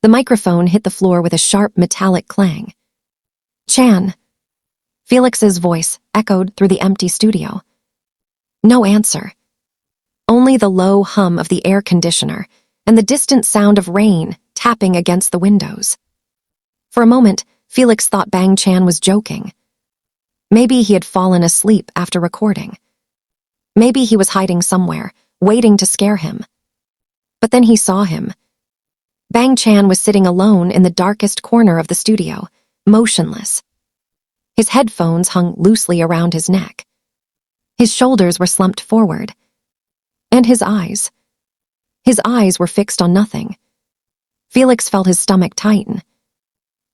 The microphone hit the floor with a sharp metallic clang. "Chan." Felix's voice echoed through the empty studio. No answer. Only the low hum of the air conditioner and the distant sound of rain tapping against the windows. For a moment, Felix thought Bang Chan was joking. Maybe he had fallen asleep after recording. Maybe he was hiding somewhere, waiting to scare him. But then he saw him. Bang Chan was sitting alone in the darkest corner of the studio, motionless. His headphones hung loosely around his neck. His shoulders were slumped forward. And his eyes were fixed on nothing. Felix felt his stomach tighten.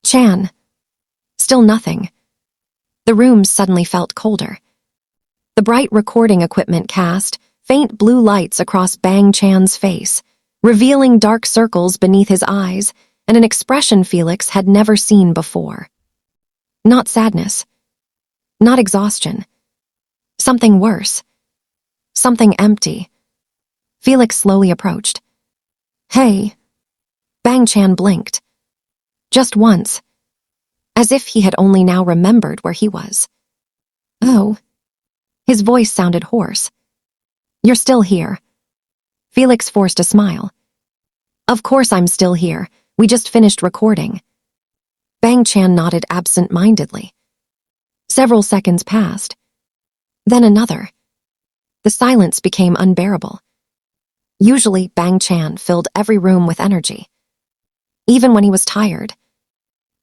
Chan. Still nothing. The room suddenly felt colder. The bright recording equipment cast faint blue lights across Bang Chan's face, revealing dark circles beneath his eyes and an expression Felix had never seen before. Not sadness. Not exhaustion. Something worse. Something empty. Felix slowly approached. "Hey." Bang Chan blinked. Just once. As if he had only now remembered where he was. "Oh." His voice sounded hoarse. "You're still here." Felix forced a smile. "Of course I'm still here. We just finished recording." Bang Chan nodded absent-mindedly. Several seconds passed. Then another. The silence became unbearable. Usually, Bang Chan filled every room with energy. Even when he was tired.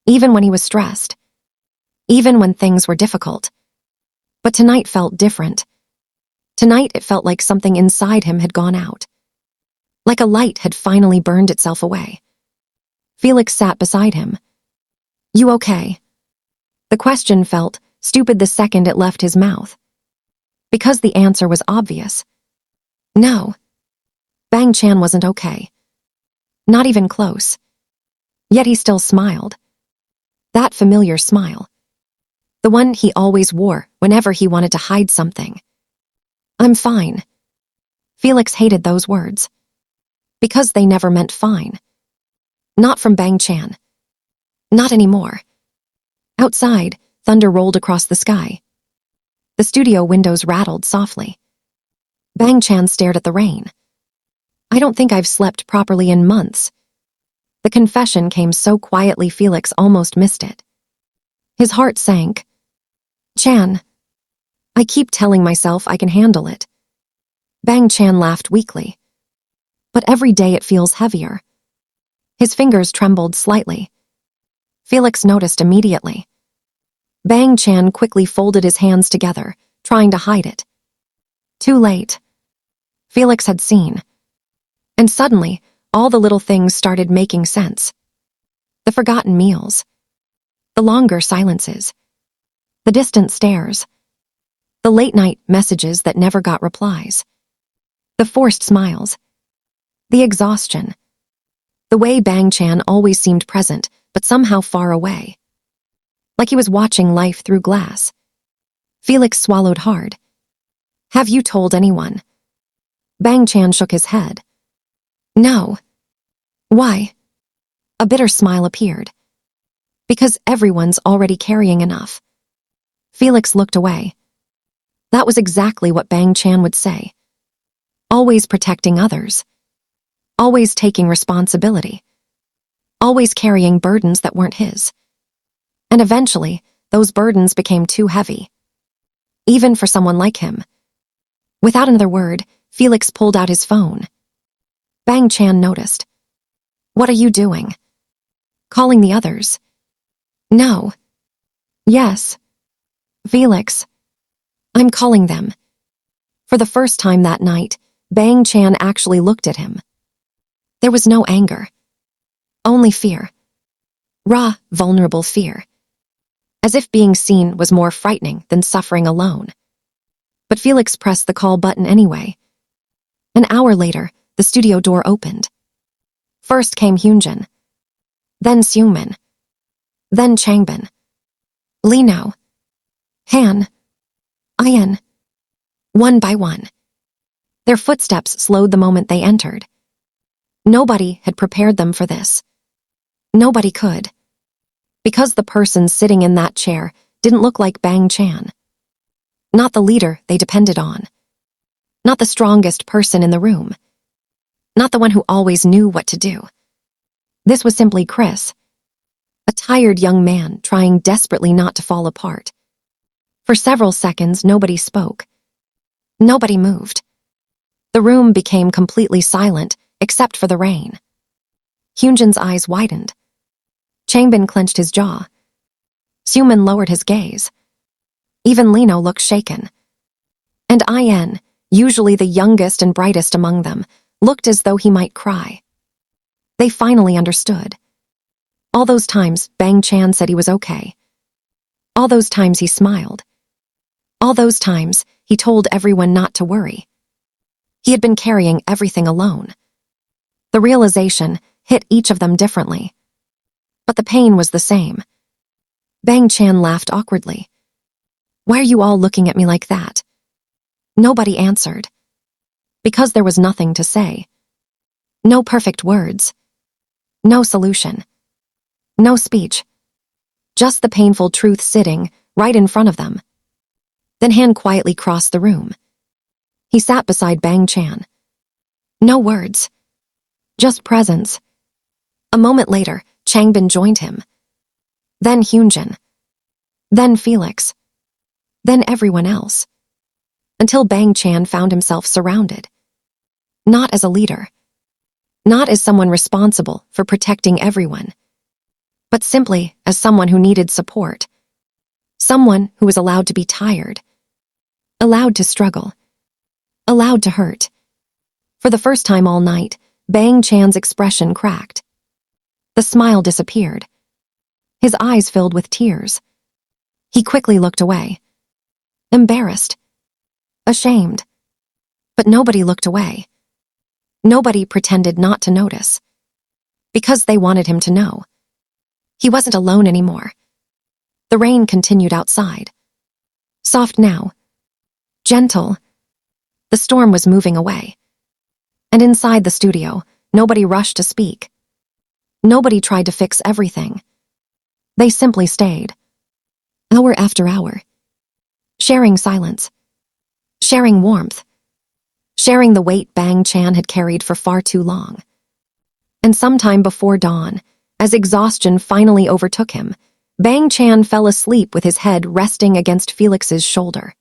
Even when he was stressed. Even when things were difficult. But tonight felt different. Tonight it felt like something inside him had gone out. Like a light had finally burned itself away. Felix sat beside him. "You okay?" The question felt stupid the second it left his mouth. Because the answer was obvious. No. Bang Chan wasn't okay. Not even close. Yet he still smiled. That familiar smile. The one he always wore whenever he wanted to hide something. "I'm fine." Felix hated those words. Because they never meant fine. Not from Bang Chan. Not anymore. Outside, thunder rolled across the sky. The studio windows rattled softly. Bang Chan stared at the rain. "I don't think I've slept properly in months." The confession came so quietly Felix almost missed it. His heart sank. "Chan. I keep telling myself I can handle it." Bang Chan laughed weakly. "But every day it feels heavier." His fingers trembled slightly. Felix noticed immediately. Bang Chan quickly folded his hands together, trying to hide it. Too late. Felix had seen. And suddenly, all the little things started making sense. The forgotten meals. The longer silences. The distant stares. The late-night messages that never got replies. The forced smiles. The exhaustion. The way Bang Chan always seemed present, but somehow far away. Like he was watching life through glass. Felix swallowed hard. "Have you told anyone?" Bang Chan shook his head. "No." "Why?" A bitter smile appeared. "Because everyone's already carrying enough." Felix looked away. That was exactly what Bang Chan would say. Always protecting others. Always taking responsibility. Always carrying burdens that weren't his. And eventually, those burdens became too heavy. Even for someone like him. Without another word, Felix pulled out his phone. Bang Chan noticed. "What are you doing?" "Calling the others." "No." "Yes." "Felix." "I'm calling them." For the first time that night, Bang Chan actually looked at him. There was no anger. Only fear. Raw, vulnerable fear. As if being seen was more frightening than suffering alone. But Felix pressed the call button anyway. An hour later, the studio door opened. First came Hyunjin. Then Seungmin. Then Changbin. Lino. Han. Ayan. One by one. Their footsteps slowed the moment they entered. Nobody had prepared them for this. Nobody could. Because the person sitting in that chair didn't look like Bang Chan. Not the leader they depended on. Not the strongest person in the room. Not the one who always knew what to do. This was simply Chris, a tired young man trying desperately not to fall apart. For several seconds, nobody spoke. Nobody moved. The room became completely silent, except for the rain. Hyunjin's eyes widened. Changbin clenched his jaw. Suman lowered his gaze. Even Lino looked shaken. And In, usually the youngest and brightest among them, looked as though he might cry. They finally understood. All those times Bang Chan said he was okay. All those times he smiled. All those times he told everyone not to worry. He had been carrying everything alone. The realization hit each of them differently. But the pain was the same. Bang Chan laughed awkwardly. "Why are you all looking at me like that?" Nobody answered. Because there was nothing to say. No perfect words. No solution. No speech. Just the painful truth sitting right in front of them. Then Han quietly crossed the room. He sat beside Bang Chan. No words. Just presence. A moment later, Changbin joined him. Then Hyunjin. Then Felix. Then everyone else. Until Bang Chan found himself surrounded. Not as a leader. Not as someone responsible for protecting everyone. But simply as someone who needed support. Someone who was allowed to be tired. Allowed to struggle. Allowed to hurt. For the first time all night, Bang Chan's expression cracked. The smile disappeared. His eyes filled with tears. He quickly looked away. Embarrassed. Ashamed. But nobody looked away. Nobody pretended not to notice. Because they wanted him to know. He wasn't alone anymore. The rain continued outside. Soft now. Gentle. The storm was moving away. And inside the studio, nobody rushed to speak. Nobody tried to fix everything. They simply stayed. Hour after hour. Sharing silence. Sharing warmth. Sharing the weight Bang Chan had carried for far too long. And sometime before dawn, as exhaustion finally overtook him, Bang Chan fell asleep with his head resting against Felix's shoulder.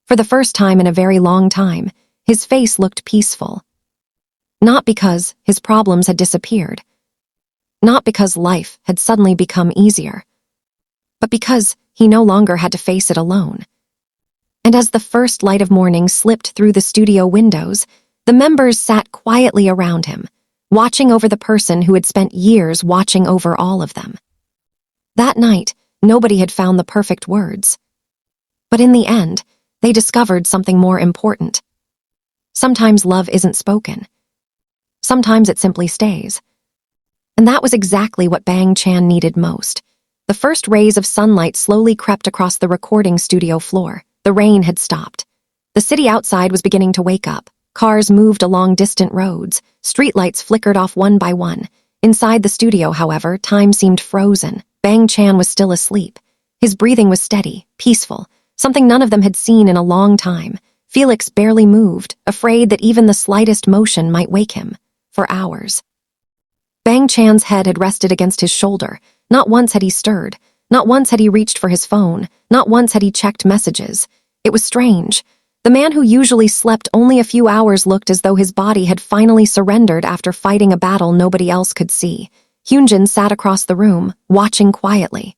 For the first time in a very long time, his face looked peaceful. Not because his problems had disappeared. Not because life had suddenly become easier. But because he no longer had to face it alone. And as the first light of morning slipped through the studio windows, the members sat quietly around him, watching over the person who had spent years watching over all of them. That night, nobody had found the perfect words. But in the end, they discovered something more important. Sometimes love isn't spoken. Sometimes it simply stays. And that was exactly what Bang Chan needed most. The first rays of sunlight slowly crept across the recording studio floor. The rain had stopped. The city outside was beginning to wake up. Cars moved along distant roads. Streetlights flickered off one by one. Inside the studio, however, time seemed frozen. Bang Chan was still asleep. His breathing was steady, peaceful, something none of them had seen in a long time. Felix barely moved, afraid that even the slightest motion might wake him. For hours. Bang Chan's head had rested against his shoulder. Not once had he stirred. Not once had he reached for his phone. Not once had he checked messages. It was strange. The man who usually slept only a few hours looked as though his body had finally surrendered after fighting a battle nobody else could see. Hyunjin sat across the room, watching quietly.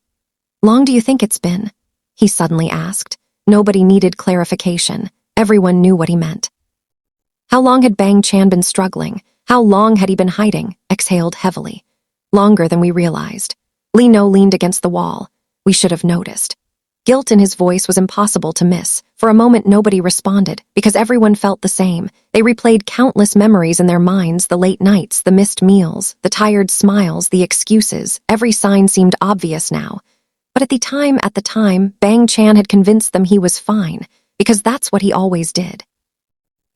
"Long do you think it's been?" he suddenly asked. Nobody needed clarification. Everyone knew what he meant. How long had Bang Chan been struggling? How long had he been hiding? Exhaled heavily. Longer than we realized. Lino leaned against the wall. We should have noticed. Guilt in his voice was impossible to miss. For a moment nobody responded, because everyone felt the same. They replayed countless memories in their minds, the late nights, the missed meals, the tired smiles, the excuses. Every sign seemed obvious now. But at the time, Bang Chan had convinced them he was fine, because that's what he always did.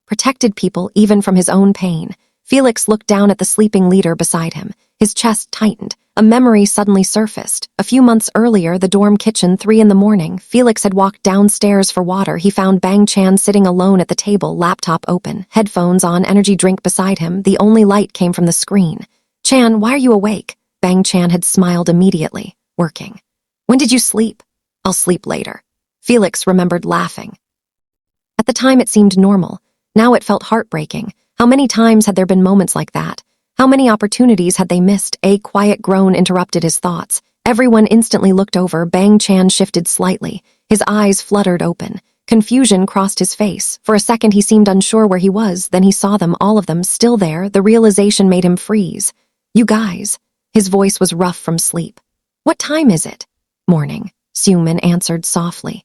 Protected people even from his own pain. Felix looked down at the sleeping leader beside him. His chest tightened. a memory suddenly surfaced. A few months earlier, the dorm kitchen, 3 in the morning. Felix had walked downstairs for water. He found Bang Chan sitting alone at the table, laptop open, headphones on, energy drink beside him. The only light came from the screen. "Chan, why are you awake?" Bang Chan had smiled immediately. "Working." "When did you sleep?" "I'll sleep later." Felix remembered laughing. At the time it seemed normal. Now it felt heartbreaking. How many times had there been moments like that? How many opportunities had they missed? A quiet groan interrupted his thoughts. Everyone instantly looked over. Bang Chan shifted slightly. His eyes fluttered open. Confusion crossed his face. For a second he seemed unsure where he was. Then he saw them, all of them, still there. The realization made him freeze. "You guys." His voice was rough from sleep. "What time is it?" "Morning," Seungmin answered softly.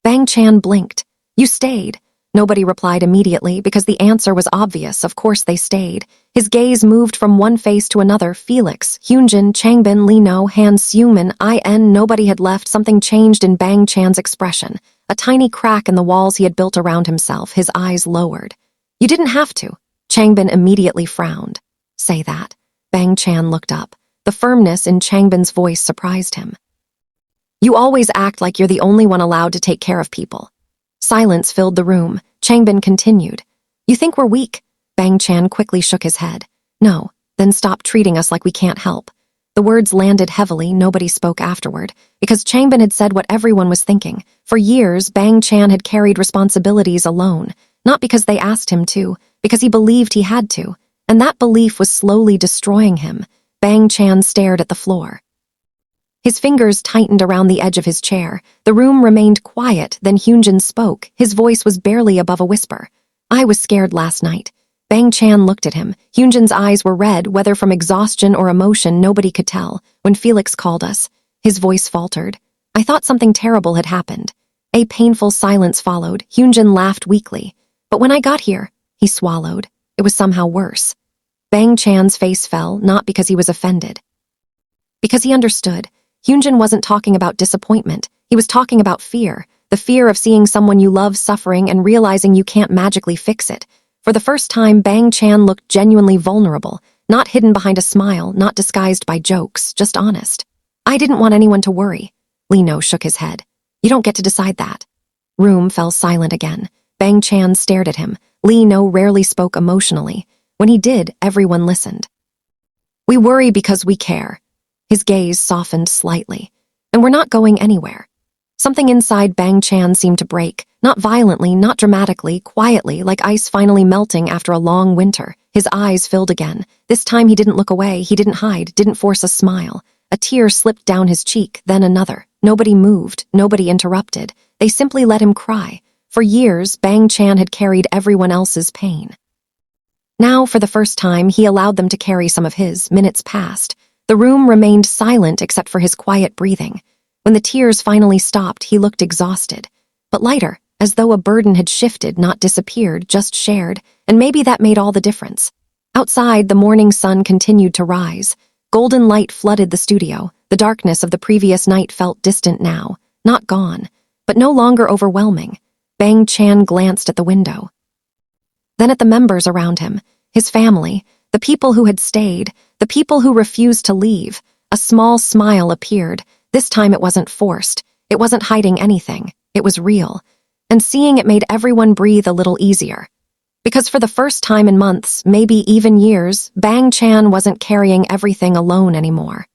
Bang Chan blinked. "You stayed." Nobody replied immediately because the answer was obvious. Of course they stayed. His gaze moved from one face to another. Felix, Hyunjin, Changbin, Lee No, Han, Seungmin, In. Nobody had left. Something changed in Bang Chan's expression. A tiny crack in the walls he had built around himself. His eyes lowered. "You didn't have to." Changbin immediately frowned. "Say that." Bang Chan looked up. The firmness in Changbin's voice surprised him. "You always act like you're the only one allowed to take care of people." Silence filled the room. Changbin continued. "You think we're weak?" Bang Chan quickly shook his head. "No, then stop treating us like we can't help." The words landed heavily. Nobody spoke afterward, because Changbin had said what everyone was thinking. For years, Bang Chan had carried responsibilities alone, not because they asked him to, because he believed he had to, and that belief was slowly destroying him. Bang Chan stared at the floor. His fingers tightened around the edge of his chair. The room remained quiet. Then Hyunjin spoke. His voice was barely above a whisper. "I was scared last night." Bang Chan looked at him. Hyunjin's eyes were red, whether from exhaustion or emotion, nobody could tell. "When Felix called us," his voice faltered, "I thought something terrible had happened." A painful silence followed. Hyunjin laughed weakly. "But when I got here," he swallowed, "it was somehow worse." Bang Chan's face fell, not because he was offended, because he understood. Hyunjin wasn't talking about disappointment. He was talking about fear. The fear of seeing someone you love suffering and realizing you can't magically fix it. For the first time, Bang Chan looked genuinely vulnerable, not hidden behind a smile, not disguised by jokes, just honest. "I didn't want anyone to worry." Lee No shook his head. "You don't get to decide that." Room fell silent again. Bang Chan stared at him. Lee No rarely spoke emotionally. When he did, everyone listened. "We worry because we care." His gaze softened slightly. "And we're not going anywhere." Something inside Bang Chan seemed to break, not violently, not dramatically, quietly, like ice finally melting after a long winter. His eyes filled again. This time he didn't look away, he didn't hide, didn't force a smile. A tear slipped down his cheek, then another. Nobody moved, nobody interrupted. They simply let him cry. For years, Bang Chan had carried everyone else's pain. Now, for the first time, he allowed them to carry some of his. Minutes passed. The room remained silent except for his quiet breathing. When the tears finally stopped, he looked exhausted, but lighter, as though a burden had shifted, not disappeared, just shared, and maybe that made all the difference. Outside, the morning sun continued to rise. Golden light flooded the studio. The darkness of the previous night felt distant now, not gone, but no longer overwhelming. Bang Chan glanced at the window, then at the members around him, his family, the people who had stayed, the people who refused to leave. A small smile appeared. This time it wasn't forced. It wasn't hiding anything. It was real. And seeing it made everyone breathe a little easier. Because for the first time in months, maybe even years, Bang Chan wasn't carrying everything alone anymore.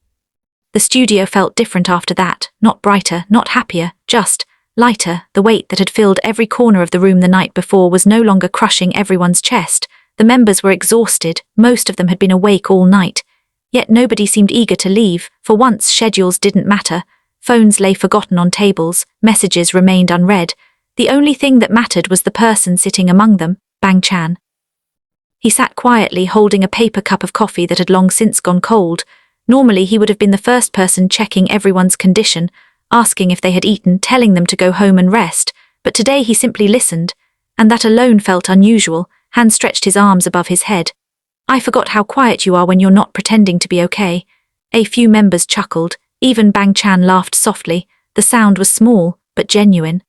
The studio felt different after that, not brighter, not happier, just lighter. The weight that had filled every corner of the room the night before was no longer crushing everyone's chest. The members were exhausted, most of them had been awake all night. Yet nobody seemed eager to leave. For once, schedules didn't matter. Phones lay forgotten on tables, messages remained unread. The only thing that mattered was the person sitting among them, Bang Chan. He sat quietly, holding a paper cup of coffee that had long since gone cold. Normally he would have been the first person checking everyone's condition, asking if they had eaten, telling them to go home and rest. But today he simply listened, and that alone felt unusual. Han stretched his arms above his head. "I forgot how quiet you are when you're not pretending to be okay." A few members chuckled. Even Bang Chan laughed softly. The sound was small, but genuine.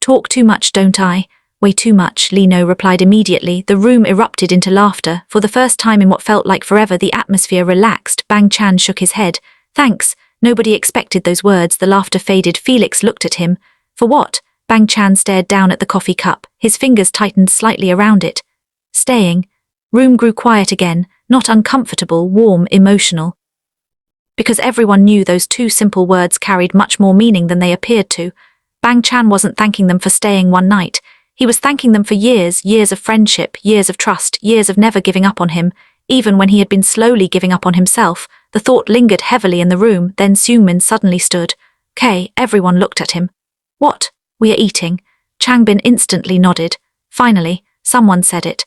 "Talk too much, don't I?" Way too much, Lino replied immediately. The room erupted into laughter. For the first time in what felt like forever, the atmosphere relaxed. Bang Chan shook his head. Thanks. Nobody expected those words. The laughter faded. Felix looked at him. For what? Bang Chan stared down at the coffee cup. His fingers tightened slightly around it. Staying. Room grew quiet again, not uncomfortable, warm, emotional. Because everyone knew those two simple words carried much more meaning than they appeared to. Bang Chan wasn't thanking them for staying one night. He was thanking them for years, years of friendship, years of trust, years of never giving up on him. Even when he had been slowly giving up on himself, the thought lingered heavily in the room. Then Seungmin suddenly stood. "Okay," everyone looked at him. "What? We are eating." Changbin instantly nodded. Finally, someone said it.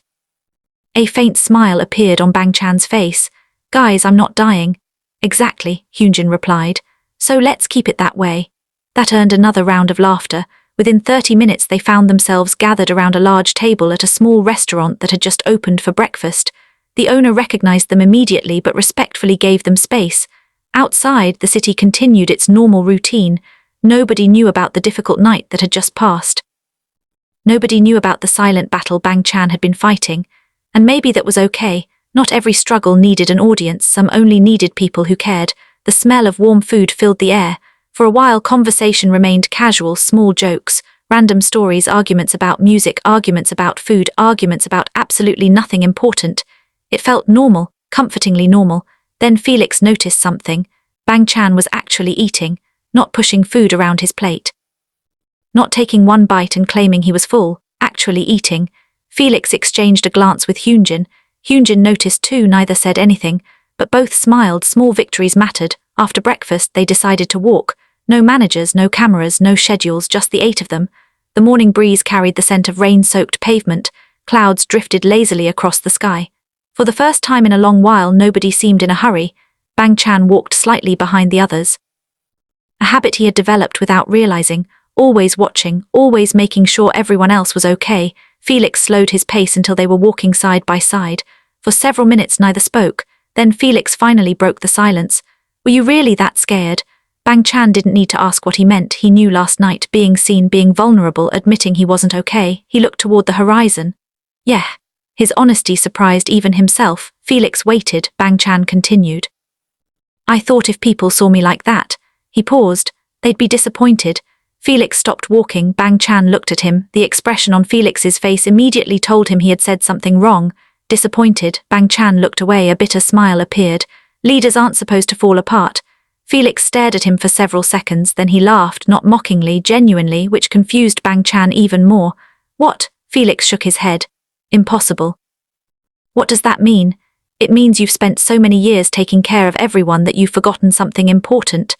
A faint smile appeared on Bang Chan's face. "Guys, I'm not dying." "Exactly," Hyunjin replied. "So let's keep it that way." That earned another round of laughter. Within 30 minutes they found themselves gathered around a large table at a small restaurant that had just opened for breakfast. The owner recognized them immediately but respectfully gave them space. Outside, the city continued its normal routine. Nobody knew about the difficult night that had just passed. Nobody knew about the silent battle Bang Chan had been fighting. And maybe that was okay. Not every struggle needed an audience, some only needed people who cared. The smell of warm food filled the air. For a while conversation remained casual, small jokes, random stories, arguments about music, arguments about food, arguments about absolutely nothing important. It felt normal, comfortingly normal. Then Felix noticed something. Bang Chan was actually eating, not pushing food around his plate. Not taking one bite and claiming he was full, actually eating. Felix exchanged a glance with Hyunjin. Hyunjin noticed too, neither said anything, but both smiled. Small victories mattered. After breakfast they decided to walk. No managers, no cameras, no schedules, just the 8 of them. The morning breeze carried the scent of rain-soaked pavement. Clouds drifted lazily across the sky. For the first time in a long while nobody seemed in a hurry. Bang Chan walked slightly behind the others. A habit he had developed without realizing, always watching, always making sure everyone else was okay. Felix slowed his pace until they were walking side by side. For several minutes neither spoke. Then Felix finally broke the silence. "Were you really that scared?" Bang Chan didn't need to ask what he meant. He knew last night, being seen, being vulnerable, admitting he wasn't okay. He looked toward the horizon. Yeah. His honesty surprised even himself. Felix waited. Bang Chan continued. "I thought if people saw me like that," he paused, "they'd be disappointed." Felix stopped walking. Bang Chan looked at him. The expression on Felix's face immediately told him he had said something wrong. Disappointed, Bang Chan looked away. A bitter smile appeared. Leaders aren't supposed to fall apart. Felix stared at him for several seconds, then he laughed, not mockingly, genuinely, which confused Bang Chan even more. "What?" Felix shook his head. "Impossible." "What does that mean?" "It means you've spent so many years taking care of everyone that you've forgotten something important."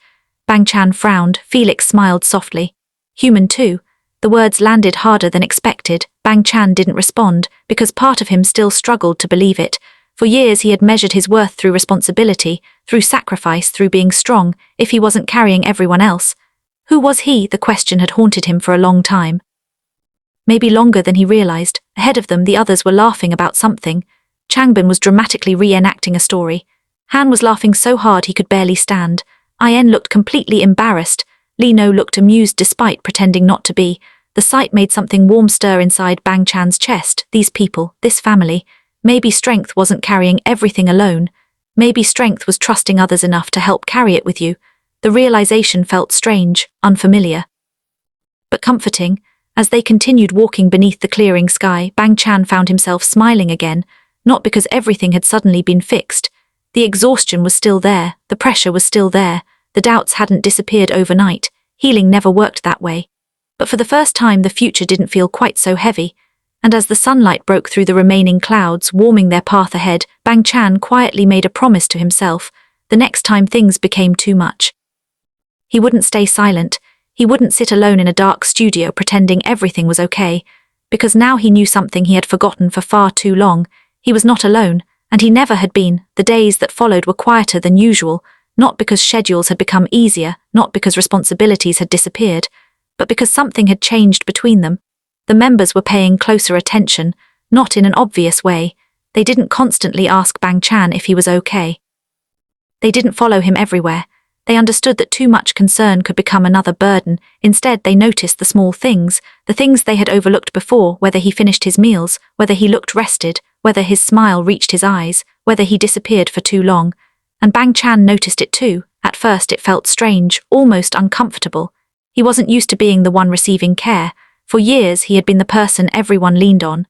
Bang Chan frowned. Felix smiled softly. "Human too." The words landed harder than expected. Bang Chan didn't respond, because part of him still struggled to believe it. For years he had measured his worth through responsibility, through sacrifice, through being strong. If he wasn't carrying everyone else, who was he? The question had haunted him for a long time. Maybe longer than he realized. Ahead of them, the others were laughing about something. Changbin was dramatically reenacting a story. Han was laughing so hard he could barely stand. In looked completely embarrassed. Lino looked amused despite pretending not to be. The sight made something warm stir inside Bang Chan's chest. These people, this family. Maybe strength wasn't carrying everything alone. Maybe strength was trusting others enough to help carry it with you. The realization felt strange, unfamiliar, but comforting. As they continued walking beneath the clearing sky, Bang Chan found himself smiling again, not because everything had suddenly been fixed. The exhaustion was still there, the pressure was still there, the doubts hadn't disappeared overnight. Healing never worked that way. But for the first time the future didn't feel quite so heavy. And as the sunlight broke through the remaining clouds, warming their path ahead, Bang Chan quietly made a promise to himself. The next time things became too much, he wouldn't stay silent. He wouldn't sit alone in a dark studio pretending everything was okay. Because now he knew something he had forgotten for far too long. He was not alone, and he never had been. The days that followed were quieter than usual, not because schedules had become easier, not because responsibilities had disappeared, but because something had changed between them. The members were paying closer attention, not in an obvious way. They didn't constantly ask Bang Chan if he was okay. They didn't follow him everywhere. They understood that too much concern could become another burden. Instead, they noticed the small things, the things they had overlooked before, whether he finished his meals, whether he looked rested, whether his smile reached his eyes, whether he disappeared for too long. And Bang Chan noticed it too. At first it felt strange, almost uncomfortable. He wasn't used to being the one receiving care. For years he had been the person everyone leaned on.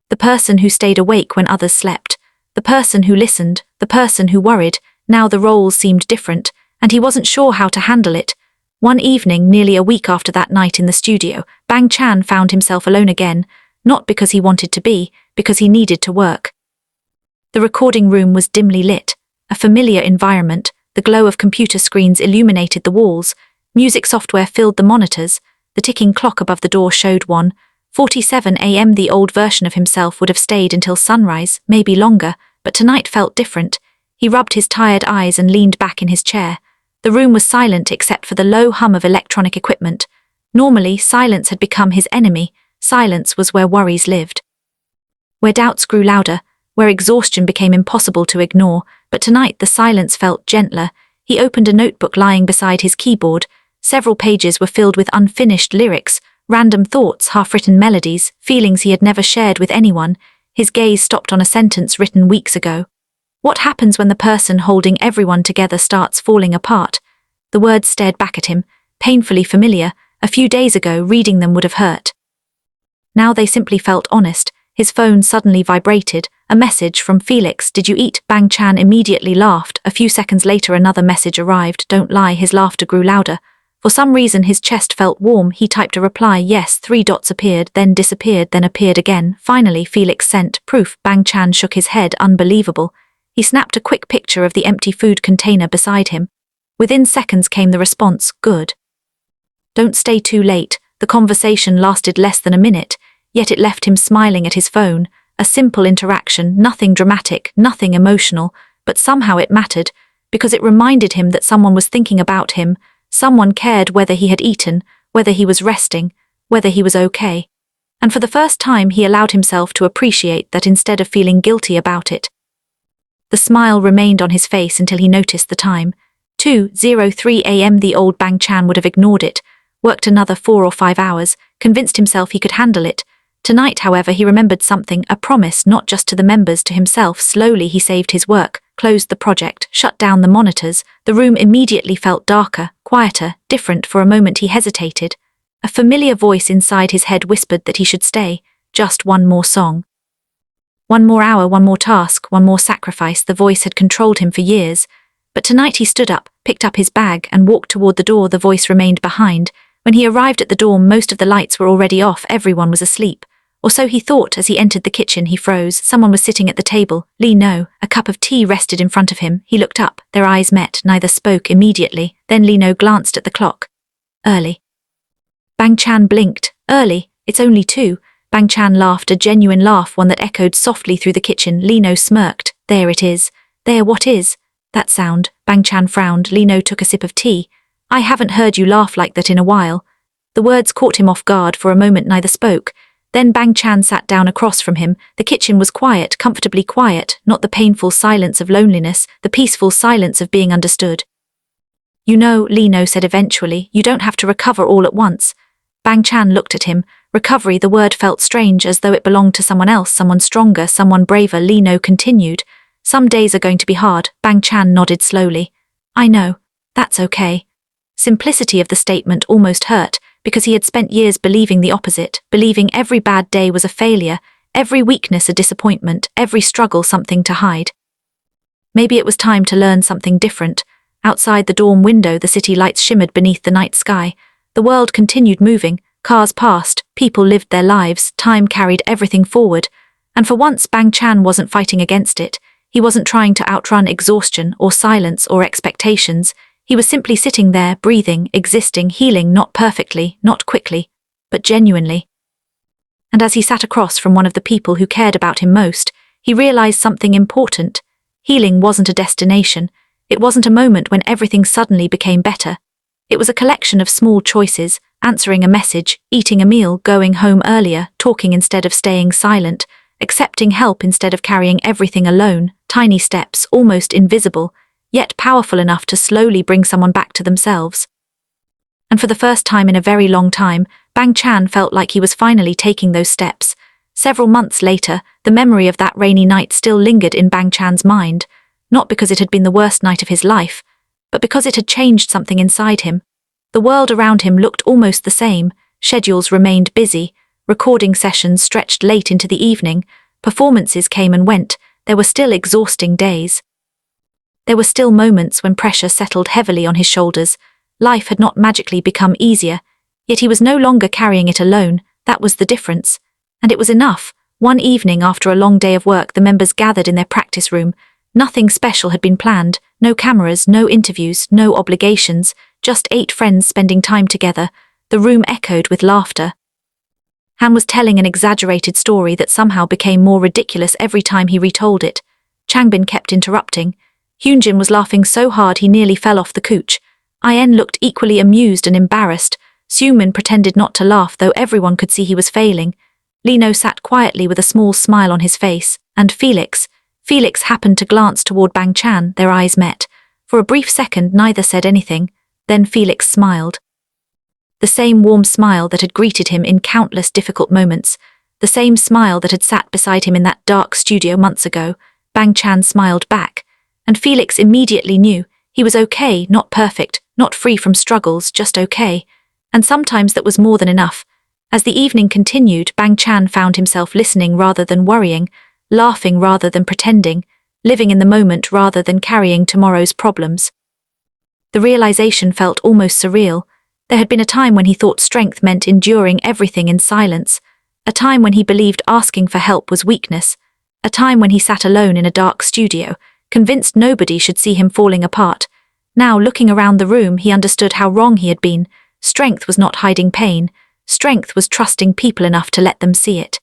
The person who stayed awake when others slept. The person who listened, the person who worried. Now the roles seemed different, and he wasn't sure how to handle it. One evening, nearly a week after that night in the studio, Bang Chan found himself alone again, not because he wanted to be, because he needed to work. The recording room was dimly lit, a familiar environment. The glow of computer screens illuminated the walls, music software filled the monitors, the ticking clock above the door showed 1:47 a.m. The old version of himself would have stayed until sunrise, maybe longer, but tonight felt different. He rubbed his tired eyes and leaned back in his chair. The room was silent except for the low hum of electronic equipment. Normally, silence had become his enemy. Silence was where worries lived, where doubts grew louder, where exhaustion became impossible to ignore. But tonight the silence felt gentler. He opened a notebook lying beside his keyboard. Several pages were filled with unfinished lyrics, random thoughts, half-written melodies, feelings he had never shared with anyone. His gaze stopped on a sentence written weeks ago. What happens when the person holding everyone together starts falling apart? The words stared back at him, painfully familiar. A few days ago, reading them would have hurt. Now they simply felt honest. His phone suddenly vibrated. A message from Felix. "Did you eat?" Bang Chan immediately laughed. A few seconds later another message arrived. Don't lie. His laughter grew louder. For some reason his chest felt warm. He typed a reply. Yes. 3 dots appeared, then disappeared, then appeared again. Finally Felix sent proof. Bang Chan shook his head. Unbelievable. He snapped a quick picture of the empty food container beside him. Within seconds came the response, "Good. Don't stay too late." The conversation lasted less than a minute, yet it left him smiling at his phone. A simple interaction, nothing dramatic, nothing emotional, but somehow it mattered, because it reminded him that someone was thinking about him, someone cared whether he had eaten, whether he was resting, whether he was okay. And for the first time he allowed himself to appreciate that instead of feeling guilty about it. The smile remained on his face until he noticed the time. 2:03 a.m. The old Bang Chan would have ignored it, worked another 4 or 5 hours, convinced himself he could handle it. Tonight, however, he remembered something, a promise not just to the members, to himself. Slowly he saved his work, closed the project, shut down the monitors. The room immediately felt darker, quieter, different. For a moment he hesitated. A familiar voice inside his head whispered that he should stay. Just one more song. One more hour, one more task, one more sacrifice. The voice had controlled him for years. But tonight he stood up, picked up his bag, and walked toward the door. The voice remained behind. When he arrived at the door, most of the lights were already off. Everyone was asleep. Or so he thought. As he entered the kitchen, he froze. Someone was sitting at the table. Lee No. A cup of tea rested in front of him. He looked up. Their eyes met. Neither spoke immediately. Then Lee No glanced at the clock. Early. Bang Chan blinked. Early? It's only 2. Bang Chan laughed, a genuine laugh, one that echoed softly through the kitchen. Lee No smirked. There it is. There, what is that sound? Bang Chan frowned. Lee No took a sip of tea. I haven't heard you laugh like that in a while. The words caught him off guard. For a moment neither spoke. Then Bang Chan sat down across from him. The kitchen was quiet, comfortably quiet, not the painful silence of loneliness, the peaceful silence of being understood. You know, Lee No said eventually, you don't have to recover all at once. Bang Chan looked at him. Recovery, the word felt strange, as though it belonged to someone else, someone stronger, someone braver. Lee No continued. Some days are going to be hard. Bang Chan nodded slowly. I know. That's okay. Simplicity of the statement almost hurt, because he had spent years believing the opposite, believing every bad day was a failure, every weakness a disappointment, every struggle something to hide. Maybe it was time to learn something different. Outside the dorm window, the city lights shimmered beneath the night sky. The world continued moving. Cars passed, people lived their lives, time carried everything forward. And for once Bang Chan wasn't fighting against it. He wasn't trying to outrun exhaustion or silence or expectations. He was simply sitting there, breathing, existing, healing, not perfectly, not quickly, but genuinely. And as he sat across from one of the people who cared about him most, he realized something important. Healing wasn't a destination. It wasn't a moment when everything suddenly became better. It was a collection of small choices, answering a message, eating a meal, going home earlier, talking instead of staying silent, accepting help instead of carrying everything alone, tiny steps, almost invisible, yet powerful enough to slowly bring someone back to themselves. And for the first time in a very long time, Bang Chan felt like he was finally taking those steps. Several months later, the memory of that rainy night still lingered in Bang Chan's mind, not because it had been the worst night of his life, but because it had changed something inside him. The world around him looked almost the same, schedules remained busy, recording sessions stretched late into the evening, performances came and went, there were still exhausting days. There were still moments when pressure settled heavily on his shoulders. Life had not magically become easier, yet he was no longer carrying it alone. That was the difference. And it was enough. One evening after a long day of work, the members gathered in their practice room. Nothing special had been planned, no cameras, no interviews, no obligations, just 8 friends spending time together. The room echoed with laughter. Han was telling an exaggerated story that somehow became more ridiculous every time he retold it. Changbin kept interrupting. Hyunjin was laughing so hard he nearly fell off the couch. In looked equally amused and embarrassed. Seungmin pretended not to laugh, though everyone could see he was failing. Lino sat quietly with a small smile on his face, and Felix happened to glance toward Bang Chan. Their eyes met. For a brief second neither said anything, then Felix smiled. The same warm smile that had greeted him in countless difficult moments, the same smile that had sat beside him in that dark studio months ago. Bang Chan smiled back, and Felix immediately knew he was okay, not perfect, not free from struggles, just okay. And sometimes that was more than enough. As the evening continued, Bang Chan found himself listening rather than worrying, laughing rather than pretending, living in the moment rather than carrying tomorrow's problems. The realization felt almost surreal. There had been a time when he thought strength meant enduring everything in silence, a time when he believed asking for help was weakness, a time when he sat alone in a dark studio, convinced nobody should see him falling apart. Now, looking around the room, he understood how wrong he had been. Strength was not hiding pain. Strength was trusting people enough to let them see it.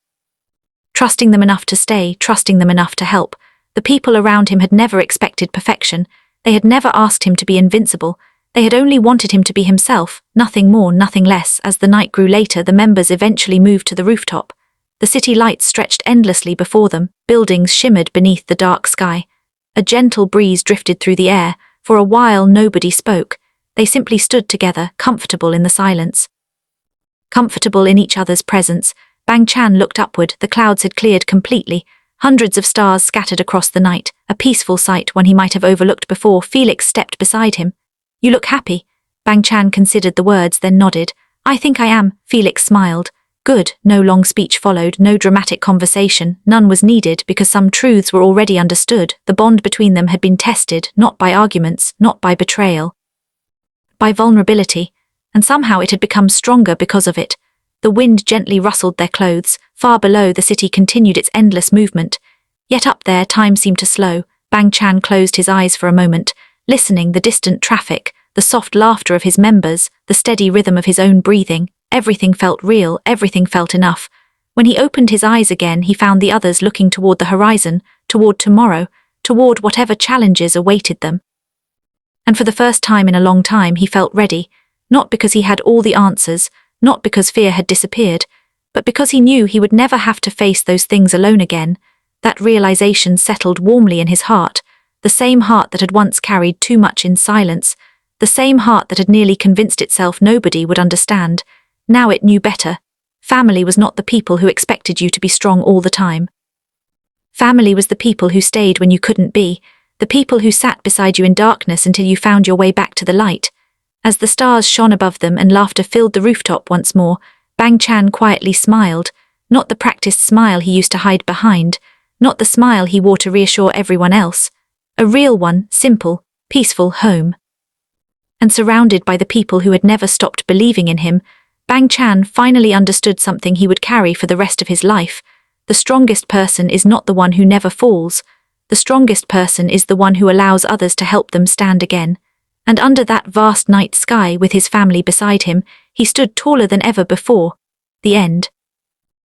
Trusting them enough to stay, trusting them enough to help. The people around him had never expected perfection. They had never asked him to be invincible. They had only wanted him to be himself, nothing more, nothing less. As the night grew later, the members eventually moved to the rooftop. The city lights stretched endlessly before them, buildings shimmered beneath the dark sky. A gentle breeze drifted through the air. For a while nobody spoke. They simply stood together, comfortable in the silence. Comfortable in each other's presence. Bang Chan looked upward. The clouds had cleared completely. Hundreds of stars scattered across the night, a peaceful sight one he might have overlooked before. Felix stepped beside him. "You look happy." Bang Chan considered the words, then nodded. "I think I am." Felix smiled. "Good." No long speech followed, no dramatic conversation. None was needed because some truths were already understood. The bond between them had been tested, not by arguments, not by betrayal, by vulnerability, and somehow it had become stronger because of it. The wind gently rustled their clothes. Far below, the city continued its endless movement. Yet up there, time seemed to slow. Bang Chan closed his eyes for a moment, listening. The distant traffic, the soft laughter of his members, the steady rhythm of his own breathing. Everything felt real, everything felt enough. When he opened his eyes again, he found the others looking toward the horizon, toward tomorrow, toward whatever challenges awaited them. And for the first time in a long time, he felt ready, not because he had all the answers, not because fear had disappeared, but because he knew he would never have to face those things alone again. That realization settled warmly in his heart, the same heart that had once carried too much in silence, the same heart that had nearly convinced itself nobody would understand. Now it knew better. Family was not the people who expected you to be strong all the time. Family was the people who stayed when you couldn't be, the people who sat beside you in darkness until you found your way back to the light. As the stars shone above them and laughter filled the rooftop once more, Bang Chan quietly smiled, not the practiced smile he used to hide behind, not the smile he wore to reassure everyone else. A real one, simple, peaceful home. And surrounded by the people who had never stopped believing in him, Bang Chan finally understood something he would carry for the rest of his life. The strongest person is not the one who never falls. The strongest person is the one who allows others to help them stand again. And under that vast night sky with his family beside him, he stood taller than ever before. The end.